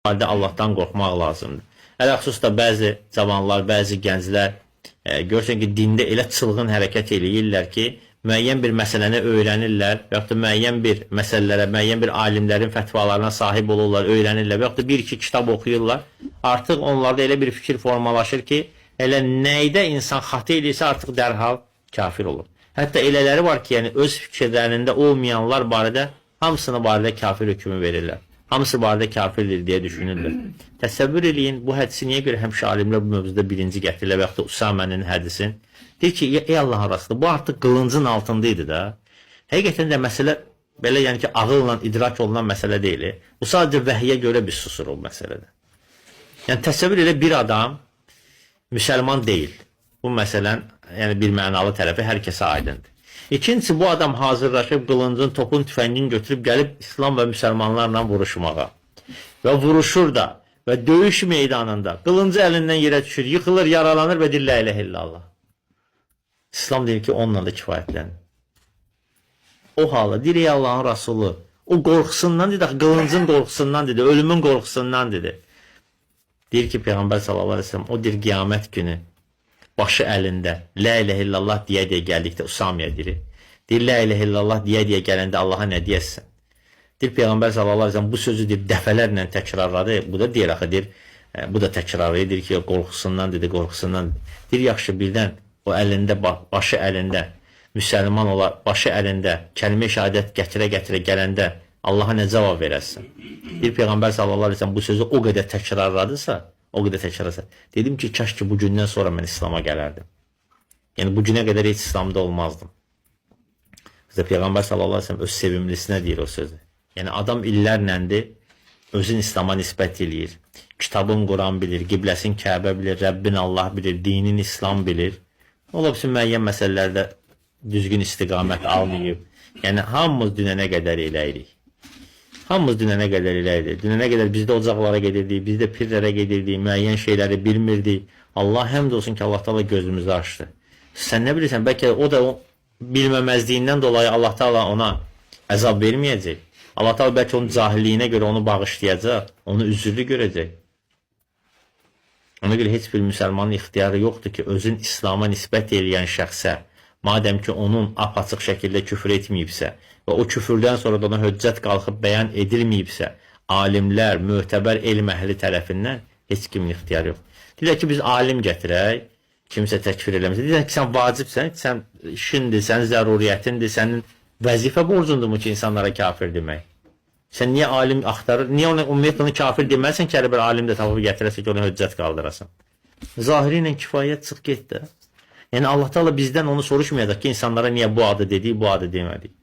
halde Allahdan qorxmaq lazımdır. Ələxüsus da bəzi cavanlar, bəzi gənclər görürsən ki, dində elə çılğın hərəkət eləyirlər ki, müəyyən bir məsələni öyrənirlər və yaxud da müəyyən bir məsələlərə, müəyyən bir alimlərin fətvalarına sahib olurlar, öyrənirlər və yaxud da bir-iki kitab oxuyurlar. Artıq onlarda elə bir fikir formalaşır ki, elə nəydə insan xatı eləyirsə artıq dərhal kafir olur. Hətta elələri var ki, yəni öz fikirlərində olmayanlar barədə hamısını barədə kafir hökmü verirlər. Hamısı barədə kafirdir deyə düşünürlər. Təsəvvür eləyin, bu hədisi niyə görə həmişə alimlər bu mövzuda birinci gətirirlər və yaxud da Usamənin hədisin? Deyir ki, ey Allah arasında, bu artıq qılıncın altındaydı da. Həqiqətən də məsələ belə, yəni ki, ağılla idrak olunan məsələ deyil. Bu sadəcə vəhiyyə görə biz susuruq məsələdə. Yəni təsəvvür elə bir adam müsəlman deyil. Bu məsələn, yəni bir mənalı tərəfi hər kəsə aydındır. İkincisi, bu adam hazırlaşıb qılıncın, topun, tüfəngin götürüb gəlib İslam və müsəlmanlarla vuruşmağa. Və vuruşur da və döyüş meydanında qılıncı əlindən yerə düşür, yıxılır, yaralanır və deyir, la ilahe illallah. İslam deyir ki, onunla da kifayətlənir. O hala deyir, ey Allahın Rasulü, o qorxusundan dedi, qılıncın qorxusundan dedi, ölümün qorxusundan dedi. Deyir ki, Peyğəmbər sallallahu aleyhi ve sellem, o deyir, qiyamət günü başı əlində, la ilahe illallah deyə gəldikdə Usamiyyə deyir. Deyir, la ilahe illallah deyə gələndə Allaha nə deyəsən? Deyir, Peyğəmbər sallallahu aleyhi ve sellem bu sözü deyir, dəfələrlə təkrarladı. Bu da deyir, axı deyir, bu da təkrarladı, deyir ki, qorxusundan dedi, qorxusundan. Deyir, yaxşı birdən o əlində, başı əlində, müsəlman olar, başı əlində, kəlmə-i şəhadət gətirə-gətirə gələndə Allaha nə cavab verəsən? Deyir, Peyğəmbər sallallahu aleyhi ve sellem bu sözü o qədər təkrarladısa, dedim ki, kaş ki bu gündən sonra mən İslam'a gələrdim. Yəni bu günə qədər heç İslamda olmazdım. Bizdə Peyğəmbər sallallahu aleyhi ve sellem öz sevimlisinə deyir o sözü. Yəni adam illərləndir, özün İslam'a nisbət eləyir. Kitabın Quran bilir, qibləsin Kəbə bilir, Rəbbin Allah bilir, dinin İslam bilir. Ola bilsin müəyyən məsələlərdə düzgün istiqamət almayıb. Yəni hamımız dünənə qədər eləyirik. Hamımız dünənə qədər eləyirdik. Dünənə qədər biz də ocaqlara gedirdik, biz də pirlərə gedirdik, müəyyən şeyləri bilmirdik. Allah həmd olsun ki, Allah Taala gözümüzü açdı. Sən nə bilirsən, bəlkə o da bilməməzliyindən dolayı Allah Taala ona əzab verməyəcək. Allah Taala bəlkə onun cahilliyinə görə onu bağışlayacaq, onu üzürlü görəcək. Ona görə heç bir müsəlmanın ixtiyarı yoxdur ki, özün İslam'a nisbət eləyən şəxsə, madəm ki onun apaçıq şəkildə küfür etməyibsə və o küfürdən sonra da ona höccət qalxıb bəyan edilməyibsə, alimlər, möhtəbər elm əhli tərəfindən heç kimin ixtiyarı yox. Deyirlər ki, biz alim gətirək, kimsə təkfir eləməsə. Deyirlər ki, sən vacibsən, sən işindir, sənin zəruriyyətindir, sənin vəzifə borcundurmu ki, insanlara kafir demək? Sən niyə alim axtarır? Niyə ona ümumiyyətlə onu kafir deməlisən ki, hər bir alim də tapıb gətirəsə ki, ona höccət qaldırasan? Zahiri ilə kifayət çıx get də. Yəni Allah Taala bizdən onu soruşmayacaq ki, insanlara niyə bu adı dedik, bu adı demədik.